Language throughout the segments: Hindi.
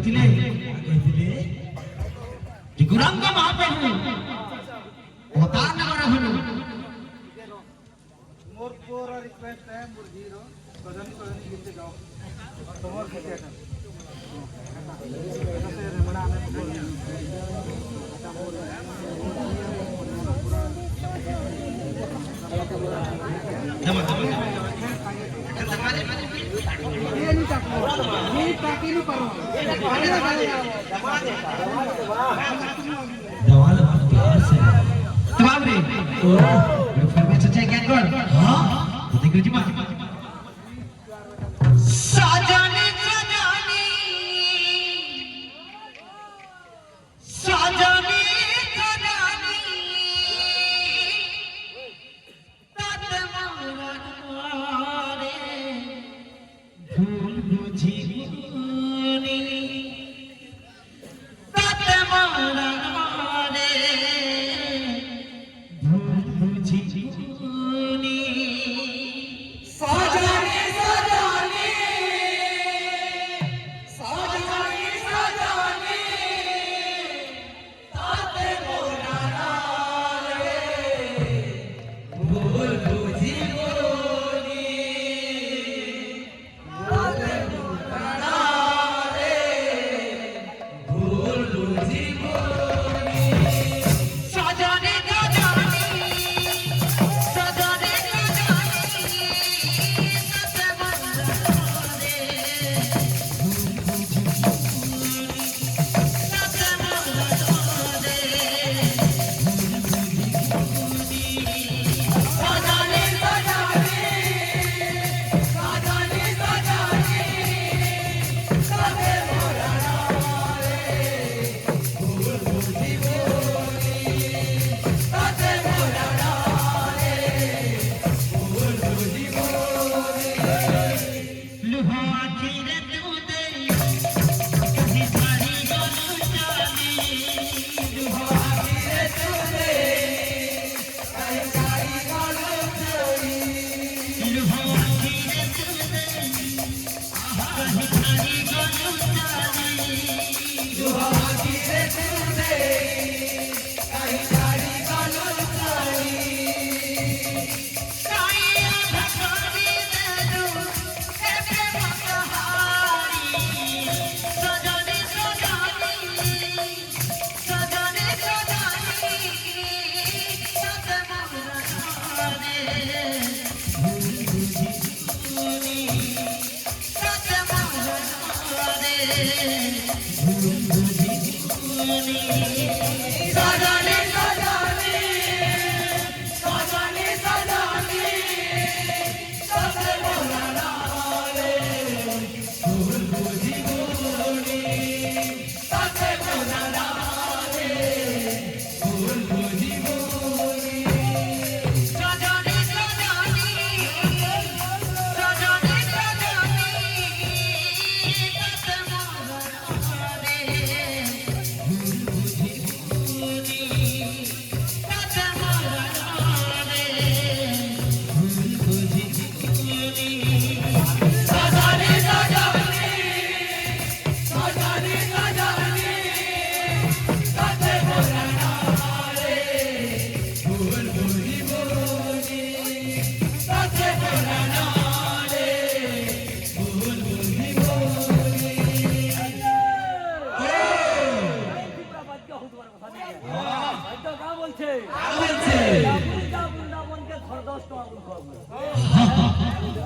କହିଥିଲେ ଯେ ଗୌରାଙ୍ଗ ମହାପ୍ରଭୁ ଅବତାର ନେବାର ହଲୁ मोर पूरा रिक्वेस्ट है मोर जीरो कजनी कजनी गिनते जाओ तुम्हार खेते हैं ऐसे रमणा में ये नहीं ताकि नहीं करो दवाल प्यार से तमाम रे फिर मैं सच्चाई क्या कर हां देखो जी मां साजनी साजनी साजनी साजनी तत मोरे भूल बुझी नी तत मोरे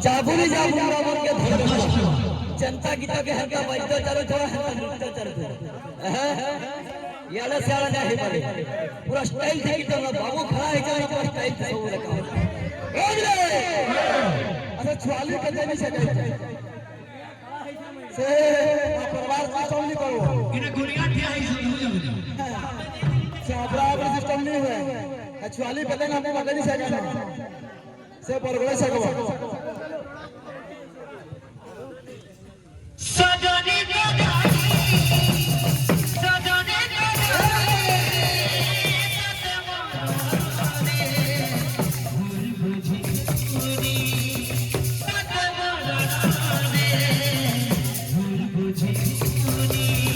जाबुरी जाबुरा बन के जनता गीता के हल्का बजतो चलो थोड़ा नृत्य चलते याला सारा नहीं पड़े पूरा स्टाइल थे कि बाबू खड़ा है चलो पूरा स्टाइल थे वो रखा अच्छा छुआली के देने से परिवार का चौली करो इने गुड़िया ठिया ही सब हो जावे चाबरा पर सिस्टम नहीं हुआ छुआली पता ना हमने नहीं से परगड़े से सजनी सजनी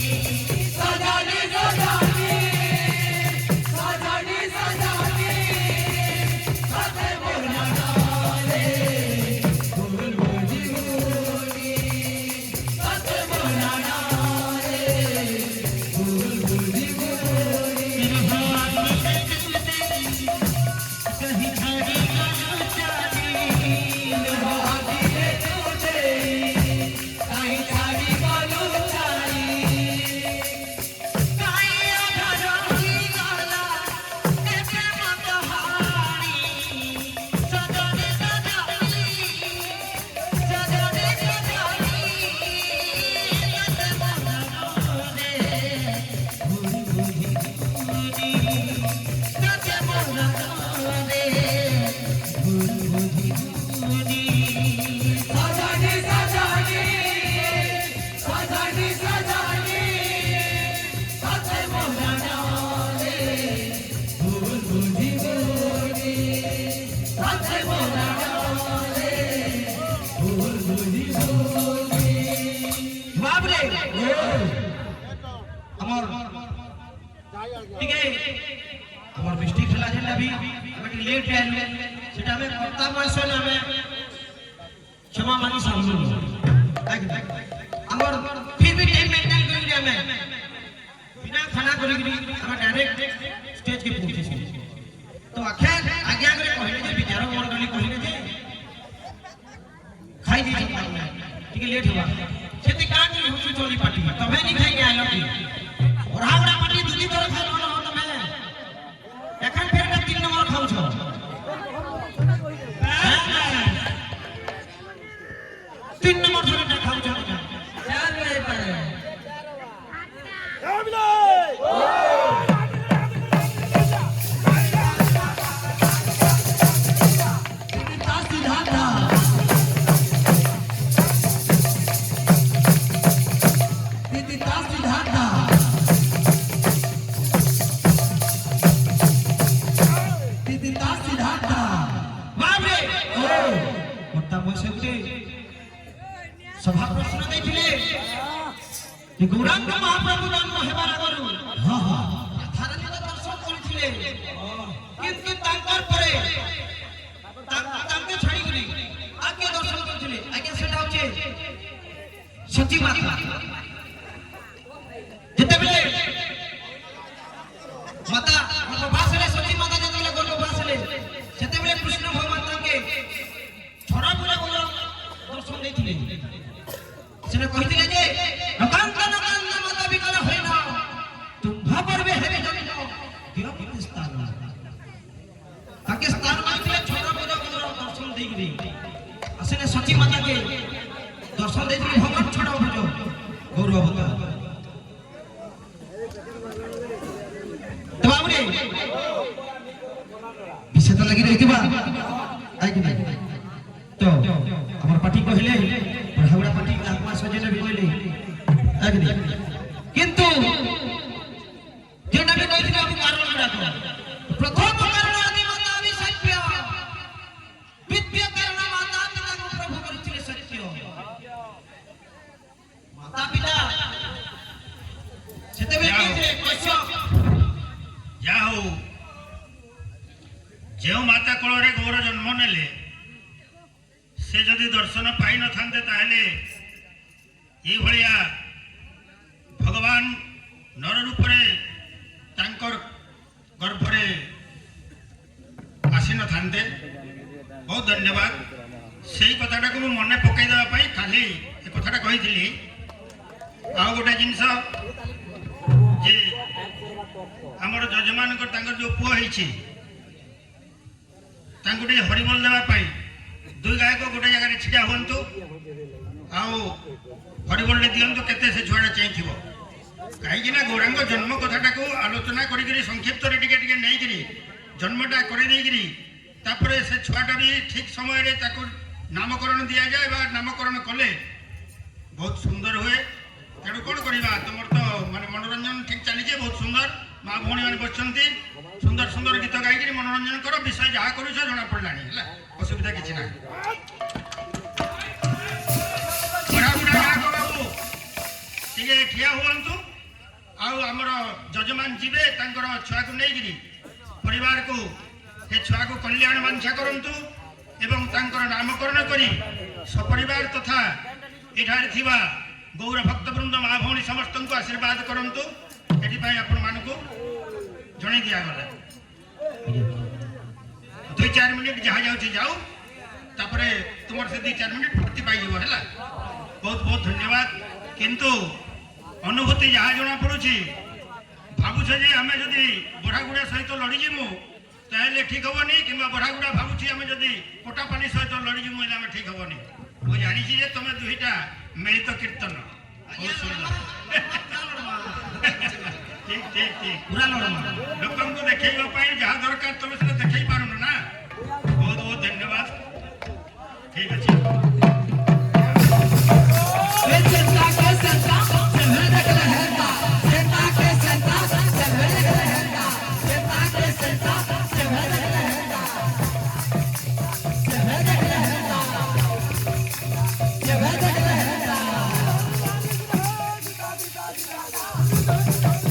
আমার ঠিক আছে আমার মিস্টেক হলা যেটা भी আমি লেট আইলে সেটা আমি কর্তা বয়স হলে আমি क्षमा मानी सामने আমার फिर भी टाइम मेंटेन करी আমি बिना खाना करी हम डायरेक्ट स्टेज के पहुंचे तो आखिर आज्ञा करे कहले जे विचार मोर गली कहले जे खाई दी ठीक है लेट हुआ सेते काट नहीं हुची चोली पार्टी तमे नहीं खाई के आलो की ओरावड़ा पार्टी दूधी तोर खालो न हो तमे এখন ফের 3 নম্বর খাও છો 3 নম্বর ধরে খাও છો চাল রে পারে सभा प्रश्न देखिले कि गौरांग महाप्रभु जन्म हेबार आगरु हां हां धारणित दर्शन करिथिले किंतु तांकर परे तांके छाड़ी गली आके दर्शन करिथिले आके सेटा होचे सती माता जते बेले माता गर्भवासले सती माता जते बेले गर्भवासले सेते बेले कृष्ण भगवान तांके छोरा पुरा बोलो दर्शन देथिले सेने कहिथिले जे नकांत माता विकल होइना तुम्भा परबे हेबे जमिनो दियो किते स्थान ताके स्थान माइथिले छोरा पुरा बोलो दर्शन देइगिरी असने सती माता के दर्शन देइगिरी भगवान छोड़ा भजो गौरव होता तो बाबूरे विषय लगी रहिबा आइ कि नहीं तो हमर पार्टी कहले बढ़ावड़ा पार्टी आत्मा सजेने भी कहले आगनी किंतु जेना भी कहथिले हम कारण राखो प्रथम कारण आदि माता आदि सत्य विद्या कारण माता पिता को प्रभु करिथिले सत्य माता पिता सेते बे कहथिले कश्य जाओ जेउ माता कोଳରେ गौर जन्म नेले से जदि दर्शन पाई न थांते ताहले ये भलिया भगवान नर रूप रे तांकर गर्भरे आसी न थांते बहुत धन्यवाद सेही कथाटा को मन पकई देबा पई खाली ए कथाटा कहिथिली आ गोटे जिंस जे हमर जजमान को तांकर जो पुआ हिची तांकुटे हरिबोल देबा पई दुई गायक गोटे जगह छिड़ा हुंतु आउ हरिबोल दिंतु केते से छुआटा चाहिए कहीं गौरांग जन्म कथाटा को आलोचना करी संक्षिप्त नहीं जन्मटा कर से छुआटा भी ठीक समय नामकरण दि जाए नामकरण कले बहुत सुंदर हुए तेणु कौन करवा तुम तो माने मनोरंजन ठीक चली बहुत सुंदर माँ भौणी मैंने बसंती सुंदर सुंदर गीत गायक मनोरंजन कर विषय जहाँ कर जना पड़ा असुविधा किसी ना ठिया हुंतु आमर जजमान जीवे छुआ को नहीं परिवार को छुआ को कल्याण वांछा करंतु एवं नामकरण करी सपरिवार तथा एठार थिबा गौर भक्तवृंद माँ भौणी समस्त को आशीर्वाद करंतु एटिपाई आपण मानकु जणै दिया गला 2-4 मिनिट जहाँ जाऊँ जाऊ तापरे तुम से 2-4 मिनिट भक्ति पाई है बहुत बहुत धन्यवाद किंतु अनुभूति जहाँ जना पड़ुची भावुछ जे आम जदि बड़ागुड़ा सहित लड़ीजीमु ताहले ठीक हेनी कि बड़ागुड़ा भावुची आम जदि पोटापानी सहित लड़ीजीमु ठीक हेनी मुझे जानी तुम दुईटा मिलित कीर्तन ठीक ठीक ठीक लोक देखा जहाँ दरकार तुम से देखे पारुन ना बहुत बहुत धन्यवाद ठीक अच्छे Thank you.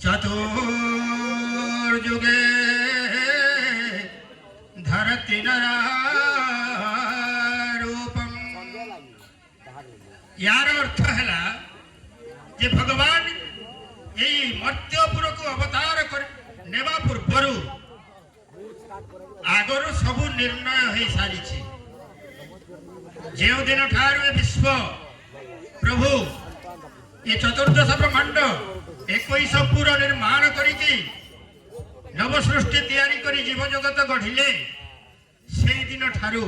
चतुर्युगे धरती नरारूपम। यार अर्थ है जे भगवान यही मर्त्यपुर को अवतार कर नेवा पूर्वरु आगर सबु निर्णय हो सारी जो दिन ठार विश्व प्रभु ये चतुर्दश ब्रह्मांड 21 पुर निर्माण करिकी नव सृष्टि तैयारी करी जीव जगत गढ़िले से दिन ठारू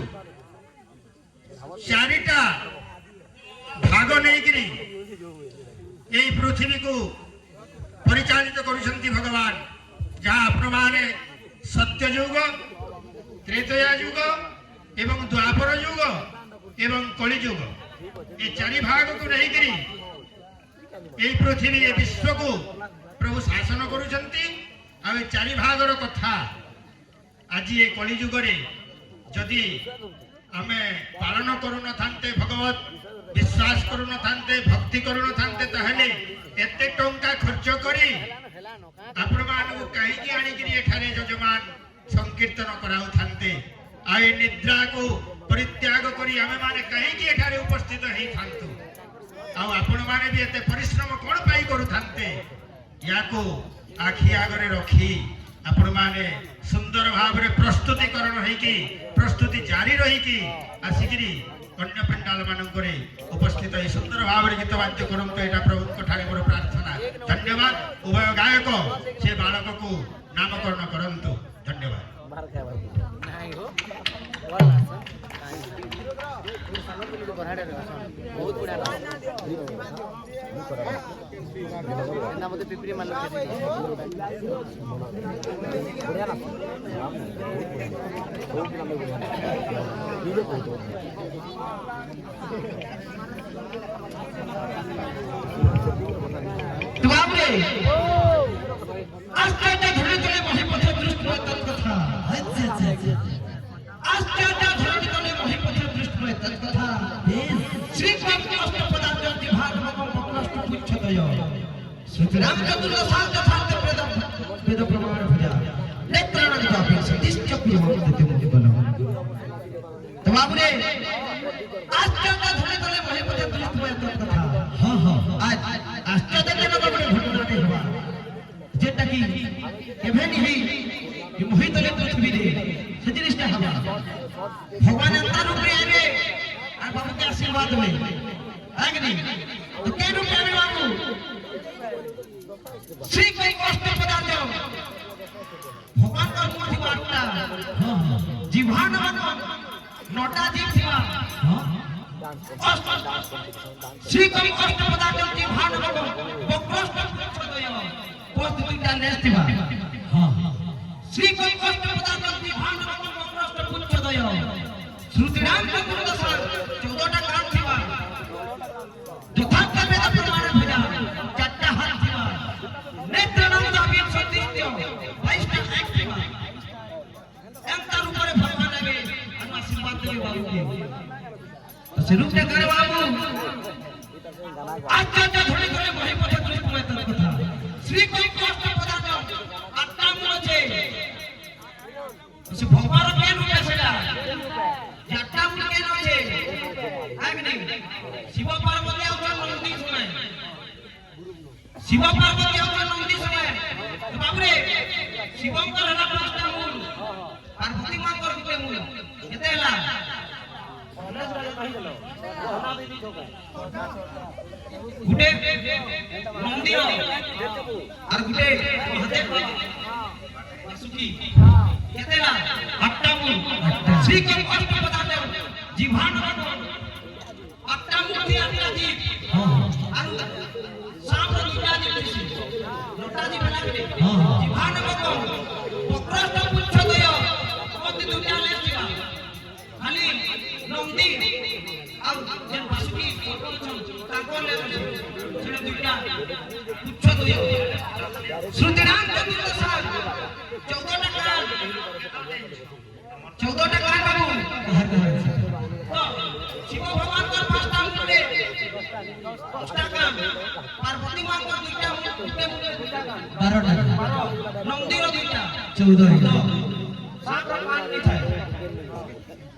चारिटा भाग नहीं ये पृथ्वी को परिचालित करुछंती भगवान जहाँ आपण माने सत्य युग त्रेतया युग एवं द्वापर युग एवं कलि युग ये चारि भाग को नहीं करी ये पृथ्वी ये विश्व को प्रभु शासन करुछंती आ चारि भागर कथा आज ये कलि युग रे जदि आमे पालन करू न थांते भगवत विश्वास करू न थांते भक्ति करू न थांते ताहले एते टंका खर्च करी आपण मानू कहीं की आनी की एठारे यजमान संकीर्तन कराउ थांते आए निद्रा को परित्याग करी आमे माने कहीं की एठारे उपस्थित ही थांतु आ आपण माने भी एते परिश्रम कोन पाई करू थांते याको आखि आगरे रखी आपण माने सुंदर भाव रे प्रस्तुतिकरण है कि प्रस्तुति जारी रही कि आसिकरी अन्य पंडाल मानकरे उपस्थित है सुंदर भाव रे गीत वाद्य करंतो एटा प्रभु को ठारे मोर प्रार्थना। धन्यवाद उभय गायक से बालक को नामकरण करंतो। धन्यवाद। बहुत बड़ा मत पिपरी मान भगवान अंतर रूप में आवे और बाबू के आशीर्वाद में है कि नहीं तो क्या रूप में आवे बाबू श्री कोई कष्ट पदार्थ भगवान का मूर्ति बाटला जीवान बनो नोटा जी थिवा श्री कोई कष्ट पदार्थ जीवान बनो बक्रष्ट छदय पोस्ट दुईटा लेस थिवा श्री कोई कष्ट पदार्थ जीवान बनो बक्रष्ट छदय श्रुतिराम का गुरुदशा 14टा कान थिवा यथार्थ वेद प्रमाण भजा चारटा हाथ थिवा नेत्रनाम दाबीन सतीत्य 22टा आंख थिवा एंतर ऊपर भगवान आवे और आशीर्वाद देवे बाबू के तो से रूप ने करे बाबू आचार्य धोड़ी धोड़ी बही पथ दृष्ट में तत्व था श्री कोई कष्ट पदार्थ आत्मा मूल छे से भगवान के रूप सेटा जाटा मूल के न छे आग्नि शिव पार्वती अवतार नंदी समय शिव पार्वती अवतार नंदी समय तो बाबू रे शिवम का हला पांचटा मूल पार्वती मां कर दिते मूल केते हला गुटे नंदी और गुटे महादेव वासुकी केते हला 8टा मूल श्री के कष्ट पदार्थ जीवान बनो 8टा मूर्ति आटा जी आरु साम दुईटा जी नोटा जी बना के जीवान बनो बक्रष्ट पुच्छदय पति दुनिया ले दिया खाली नंदी और जन वासुकी ताको ले छे दुईटा पुच्छदय श्रुतिराम का गुरुदशा 14टा कान बाबू शिव भगवान का 5टा मूल দশটা কান পার্বতী মার দুইটা মুখে 12টা নন্দীর দুইটা 14 সাতটা কান নিথায়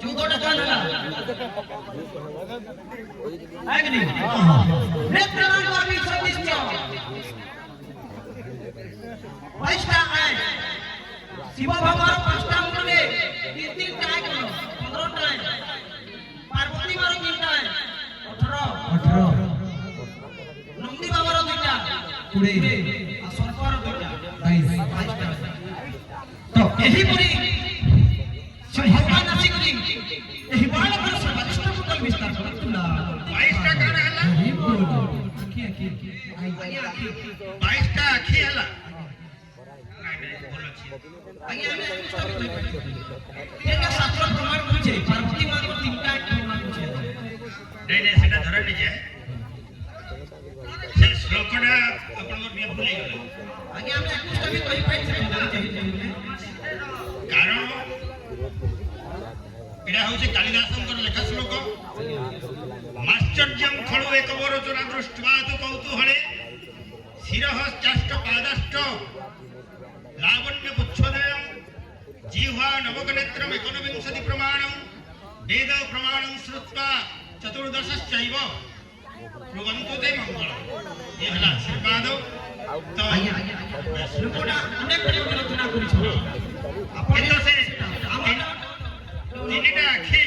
14টা কান হলা আইগনি নেত্রনাথ বাবি সদিষ্ট 22টা আয় শিব ভগবান 5টা মুন্ডে 3টা আয় 15টা আয় পার্বতী মার 3টা আয় 18 নন্দী বাবার 2টা 20 আর সরকার 2টা 22 তো এহিপরি সে ভগবান আসিকরি এহি বাଳକର ସର୍ବାଧିଷ୍ଠ ମୁଣ୍ଡ ବିସ୍ତାର କରୁଥିଲା 22ଟା କାନ ହେଲା ଆଖି ଆଜ୍ଞା ଆଖି 22ଟା ଆଖି ହେଲା ନାଇଁ ନାଇଁ ଭଲ ଅଛି ଆଜ୍ଞା ଆମେ ଏଟା ଶାସ୍ତ୍ର ପ୍ରମାଣ କରୁଛେ ପାର୍ବତୀ ମାଙ୍କ 3ଟା ପ୍ରମାଣ କରୁଛେ ନାଇଁ ନାଇଁ ସେଟା ଧରା ନିଯାଏ ସେ ଶ୍ଲୋକଟା ଆପଣଙ୍କ ଟିକେ ଭୁଲିଗଲେ ଆଜ୍ଞା ଆମେ 21ଟା ବି କହିପାରିଛେ କାରଣ এটা হচ্ছে কালিদাসঙ্কর লেখা শ্লোক মাশ্চর্যম খলু একবরচনা দৃষ্ট্বা তু কৌতূহলে শিরঃ চাষ্ট পাদাষ্ট লাবণ্য পুচ্ছদয়ম জিহ্বা নবকনেত্রম একনবিংশতি প্রমাণম বেদ প্রমাণম শ্রুত্বা চতুর্দশশ্চৈব ব্রুবন্তু তে মঙ্গলম এই হলা আশীর্বাদ তো ଆଜ୍ଞା ଲୋକଟା ଅନେକ ଆଲୋଚନା କରିଛୁ ଆପଣ কিন্তু সে ଆମର তিনটা আখি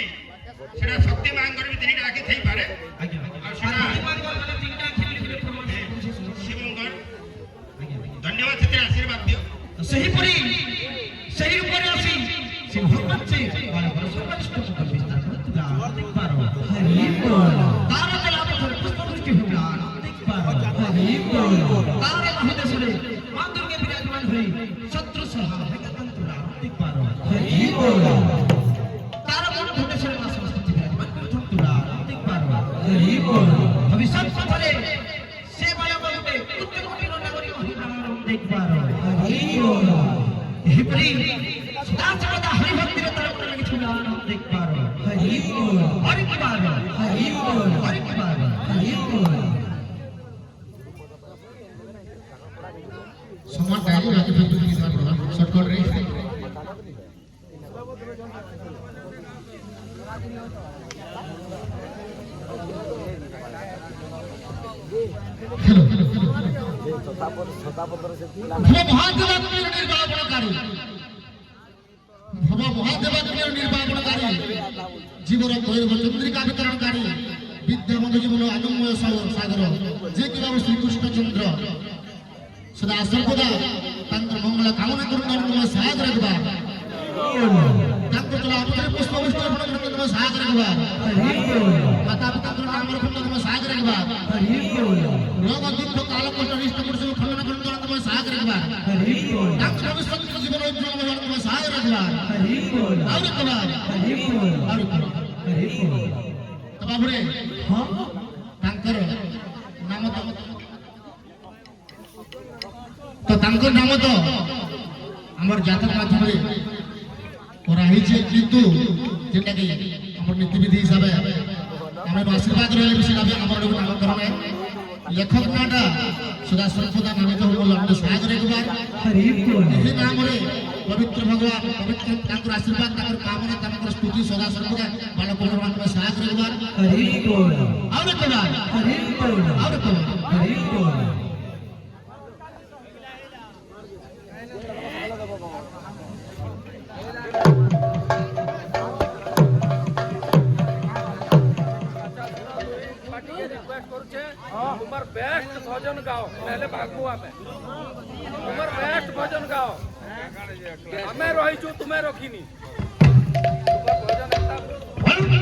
সেটা শক্তি মাঙ্গর বি তিনটা আখি থাই পারে ଆଜ୍ଞା ପାର୍ବତୀ ମାଙ୍କ ମାନେ 3ଟା ଆଖି ବୋଲି ପ୍ରମାଣ କରୁଛେ শিবঙ্কর ধন্যবাদ সেতে আশীর্বাদ দিও ସେହିପରି ସେହି ରୂପରେ ଆସି ସେ ଭଗବାନ ସେ ବାଳକର ସର୍ବାଧିଷ୍ଠ ମୁଣ୍ଡ ବିସ୍ତାର କରୁଥିଲା ଦେଖିପାର ତାର ଲାଭ ଥରେ ପୁଷ୍ପ ଦୃଷ୍ଟି ହେଲା ଦେଖିପାର ତାର ବାହୁ ଦେଶରେ ମା ଦୁର୍ଗା ବିରାଜମାନ ହୋଇ ଶତ୍ରୁ ସହ ହେକାନ୍ତୁରା ଦେଖିପାର ତାର ମନ ଭୁବନେଶ୍ୱର ମା ସରସ୍ୱତୀ ବିରାଜମାନ କରୁଥନ୍ତୁରା ଦେଖିପାର ଭବିଷ୍ୟତ ପଥରେ ସେ ବାଳକ ଗୋଟେ ଉଚ୍ଚ କୋଟିର ନାଗରିକ ହୋଇପାର ଦେଖିପାର ଏହିପରି ସଦାସର୍ବଦା ହରିଭକ୍ତିରେ ତାର ମନ ଲାଗିଥିଲା ଦେଖିପାର ହରିକିବାର সমান ডায়লগ আগে ফেলতে দিই স্যার শর্টকাট রে জীবন চন্দ্রিকা বিতরণকারী বিদ্যাবন্ধু জীবন আনন্দময় সাগর যে কি বাবু শ্রীকৃষ্ণচন্দ্র সদা সর্বদা তাঙ্কর মঙ্গল কামনা করুন তোমার সাহায্য রাখবা তাঙ্কর তোলা আমাদের পুষ্পবৃষ্টি অর্পণ করুন তোমার সাহায্য রাখবা মাতা পিতাঙ্কর নাম রাখুন তোমার সাহায্য রাখবা রোগ দুঃখ কাল কষ্ট নিষ্ঠ করছে খণ্ডন করুন তোমার সাহায্য রাখবা তাঙ্কর ভবিষ্যৎ জীবন উজ্জ্বল তোমার সাহায্য রাখবা আর তোমার আর বাবুরে তাঙ্কর নাম তো তাঙ্কর নাম তো আমার জাতক মাধ্যমে করা হয়েছে কিন্তু যেটাকে আমার নীতিবিধি হিসাবে আমার আশীর্বাদ রয়েছে বেশি লাভে আমার নামকরণে লেখক নাটা সদা সর্বদা নামিত হল আমাদের সাহায্য রাখবার এই নামে পবিত্র ভগবান পবিত্র তাঙ্কর আশীর্বাদ তাঙ্কর কামনা তাঙ্কর স্তুতি সদা সর্বদা ভালো ভগবান সাহায্য রাখবার আর একবার আর একবার तुम्हार बेस्ट भजन गाओ पहले भागुआ में तुम्हार बेस्ट भजन गाओ हमें रही छु तुम्हें रखिनी भजन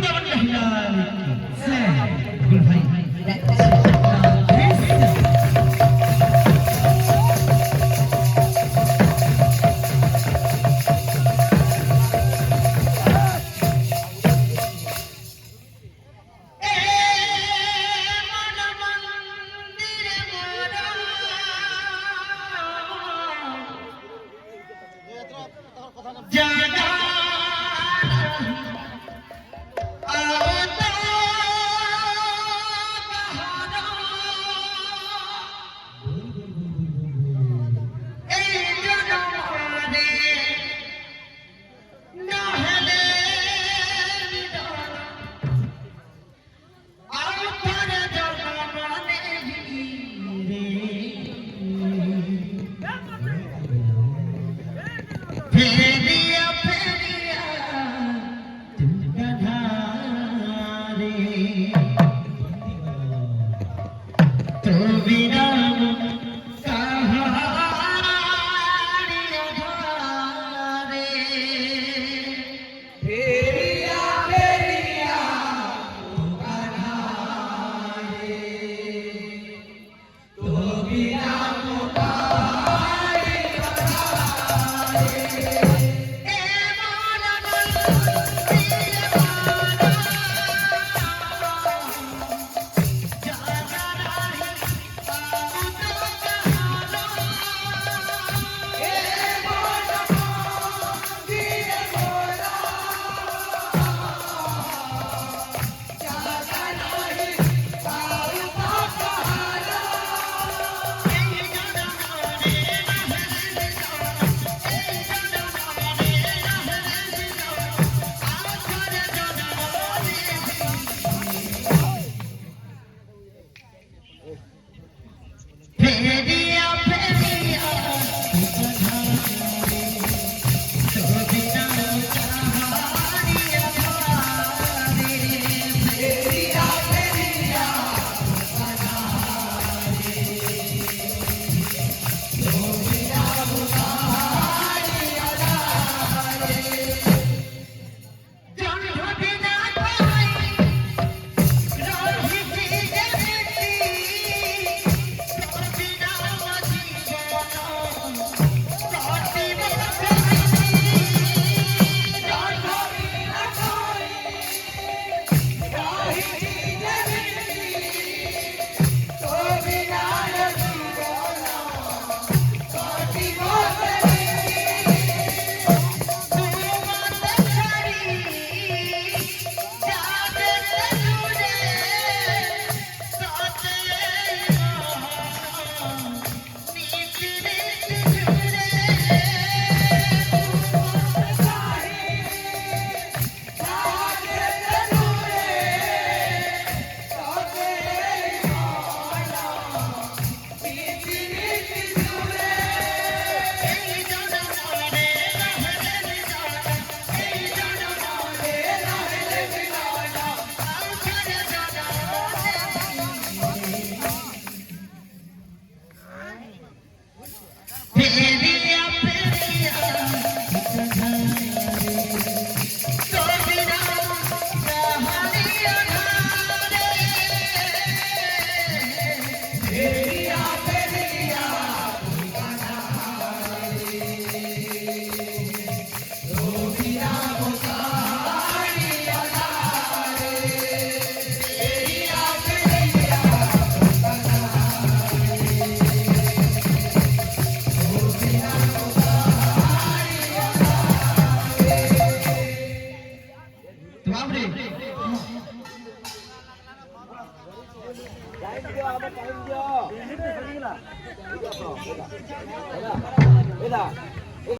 Beda.